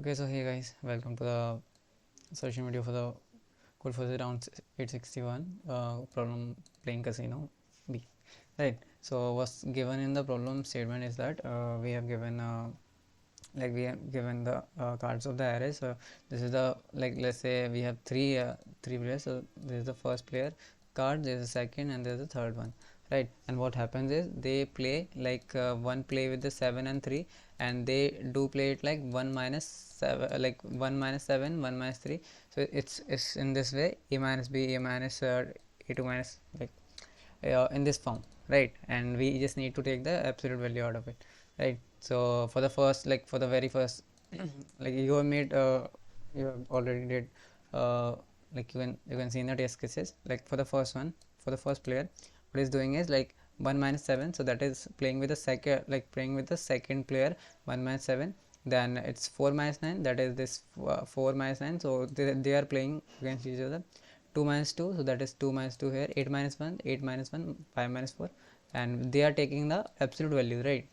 Okay, so hey guys, welcome to the session video for the Codeforces round 861 problem playing casino B. Right. So what's given in the problem statement is that we have given the cards of the array. So this is the let's say we have three players. So this is the first player card, there is the second, and there is the third one. Right. And what happens is they play one play with the 7 and 3, and they do play it like 1 minus 7, like 1 minus 7, 1 minus 3. So it's in this way: a minus b, a minus a2 minus, in this form, right? And we just need to take the absolute value out of it, right? So for the first, for the very first you have made you have already did you can see in the test cases, like for the first one, for the first player, what is doing is 1 minus 7, so that is playing with the second, playing with the second player 1 minus 7. Then it's 4 minus 9, that is this 4 minus 9, so they are playing against each other. 2 minus 2, so that is 2 minus 2 here. 8 minus 1, 8 minus 1, 5 minus 4, and they are taking the absolute value, right?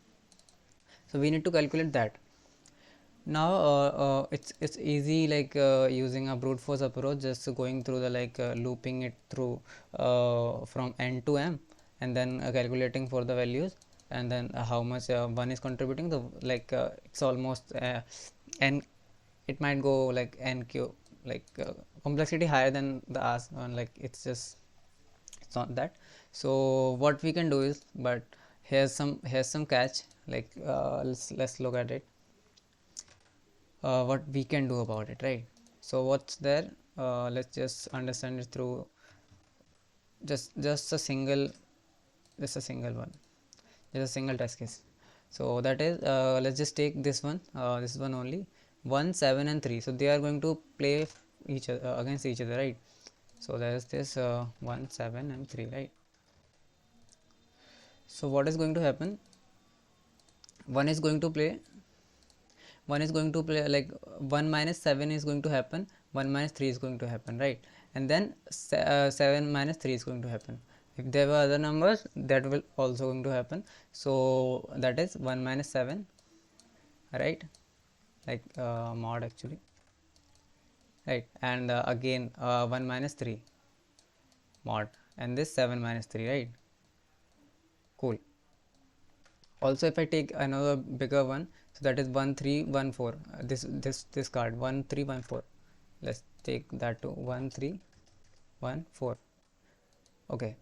So we need to calculate that. Now it's easy, using a brute force approach, just going through the looping it through from n to m, and then calculating for the values, and then how much one is contributing. The it's almost n, it might go like n cube, complexity higher than the ask one, it's not that. So what we can do is, but here's some catch, let's look at it, what we can do about it, right? So what's there, let's just understand it through just a single, just a single one, just a single test case. So that is, let's just take this one only, 1, 7 and 3. So they are going to play each other, against each other, right? So there is this 1, 7 and 3, right? So what is going to happen, one is going to play, like 1 minus 7 is going to happen, 1 minus 3 is going to happen, right? And then 7 minus 3 is going to happen. If there were other numbers, that will also going to happen. So that is 1 minus 7, right? Mod actually, right? And again 1 minus 3 mod, and this 7 minus 3, right? Cool. Also, if I take another bigger one, so that is 1 3 1 4, this card 1 3 1 4, let's take that to 1 3 1 4. Okay,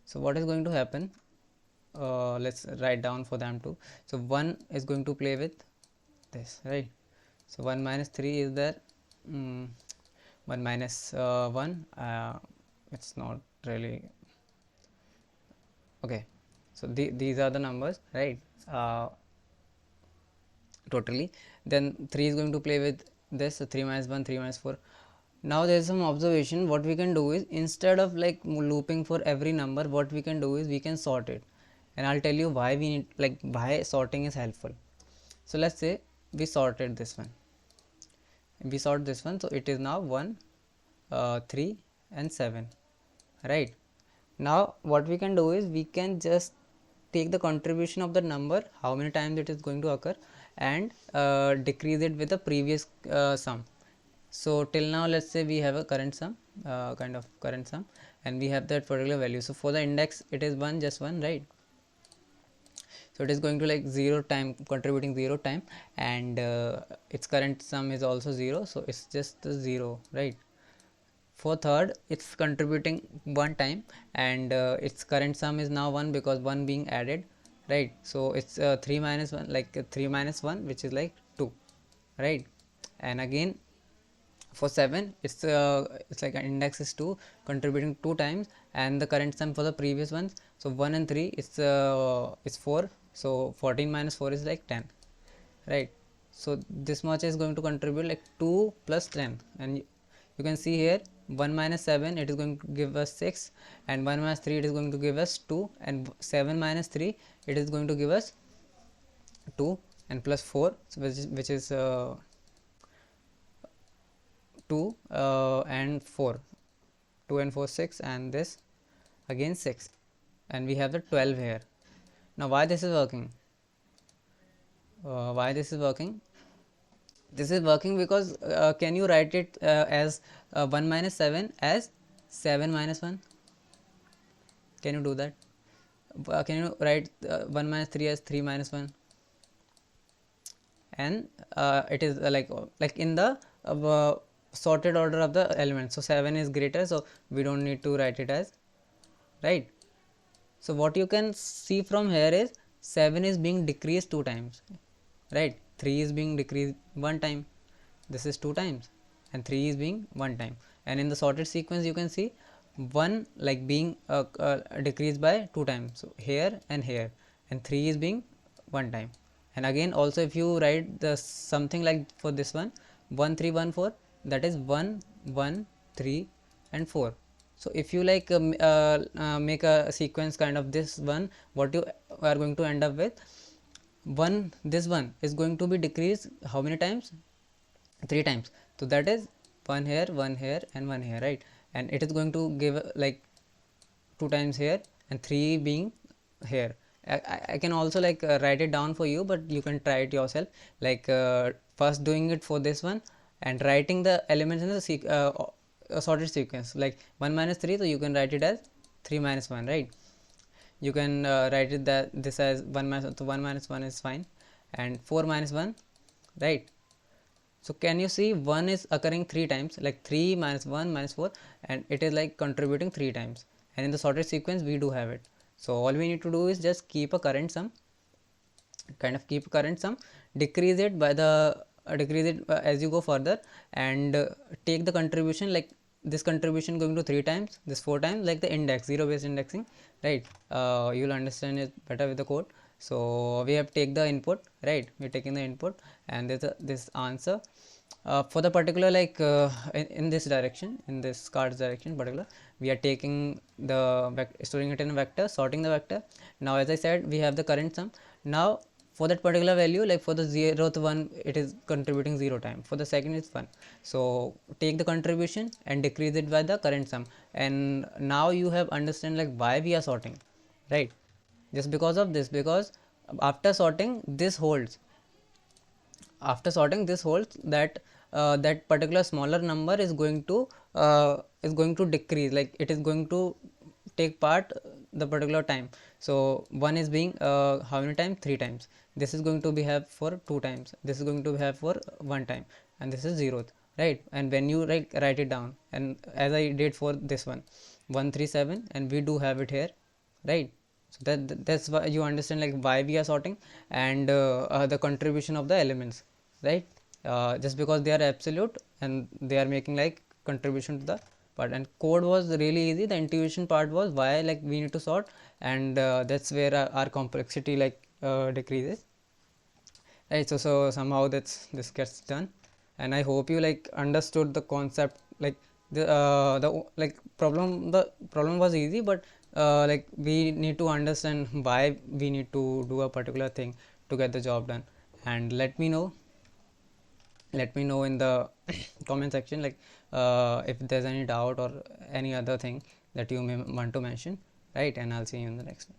so what is going to happen, let's write down for them too. So 1 is going to play with this, right? So 1 minus 3 is there, 1 minus 1, it's not really okay. So these are the numbers, right? Totally. Then 3 is going to play with this, so 3 minus 1, 3 minus 4. Now there is some observation. What we can do is, instead of looping for every number, what we can do is we can sort it, and I'll tell you why we need, why sorting is helpful. So let's say we sorted this one, we sort this one, so it is now 1 3 and 7, right? Now what we can do is we can just take the contribution of the number, how many times it is going to occur, and decrease it with the previous sum. So till now, let's say we have a current sum, kind of current sum, and we have that particular value. So for the index, it is 1, just 1, right? So it is going to 0 time, contributing 0 time, and its current sum is also 0, so it's just the 0, right? For third, it's contributing 1 time, and its current sum is now 1, because 1 being added, right? So it's 3 minus 1, 3 minus 1, which is 2, right? And again for 7, it's like an index is 2, contributing 2 times, and the current sum for the previous ones, so 1 and 3, it's 4, so 14 minus 4 is 10, right? So this much is going to contribute 2 plus 10, and you can see here 1 minus 7, it is going to give us 6, and 1 minus 3, it is going to give us 2, and 7 minus 3, it is going to give us 2, and plus 4, which is 2 and 4, 2 and 4 6, and this again 6, and we have the 12 here. Now why this is working, This is working because can you write it as 1 minus 7 as 7 minus 1? Can you do that? Can you write 1 minus 3 as 3 minus 1? And it is like in the sorted order of the elements. So 7 is greater, so we don't need to write it as, right? So what you can see from here is 7 is being decreased 2 times, right? 3 is being decreased 1 time, this is 2 times, and 3 is being 1 time. And in the sorted sequence you can see 1 like being decreased by 2 times, so here and here, and 3 is being 1 time. And again also if you write the something like for this one 1 3 1 4, that is 1 1 3 and 4. So if you like make a sequence kind of this one, what you are going to end up with, this one is going to be decreased how many times? 3 times. So that is 1 here, 1 here and 1 here, right? And it is going to give like 2 times here and 3 being here. I can also like write it down for you, but you can try it yourself, like first doing it for this one and writing the elements in the sorted sequence, like 1 minus 3, so you can write it as 3 minus 1, right? You can write it that this as 1 minus, so 1 minus 1 is fine, and 4 minus 1, right? So can you see 1 is occurring 3 times, like 3 minus 1 minus 4, and it is like contributing 3 times, and in the sorted sequence we do have it. So all we need to do is just keep a current sum, decrease it by the decrease it as you go further, and take the contribution, like this contribution going to 3 times, this 4 times, like the index, zero based indexing, right? You'll understand it better with the code. So we have take the input, right? We're taking the input, and there's this answer for the particular like in this direction, in this card's direction particular, we are taking the storing it in a vector, sorting the vector. Now as I said, we have the current sum. Now for that particular value, like for the 0th one, it is contributing 0 time, for the second it's 1. So take the contribution and decrease it by the current sum, and now you have understand like why we are sorting, right? Just because of this, because after sorting this holds, that that particular smaller number is going to decrease, like it is going to take part the particular time. So 1 is being how many times? 3 times. This is going to be have for 2 times, this is going to have for 1 time, and this is 0th, right? And when you write it down, and as I did for this one 137, and we do have it here, right? So that's why you understand like why we are sorting, and the contribution of the elements, right? Just because they are absolute and they are making like contribution to the part. And code was really easy, the intuition part was why like we need to sort, and that's where our complexity like decreases, right? So somehow this gets done, and I hope you like understood the concept, like the like the problem was easy, but like we need to understand why we need to do a particular thing to get the job done. And let me know in the comment section, like if there's any doubt or any other thing that you may want to mention, right? And I'll see you in the next one.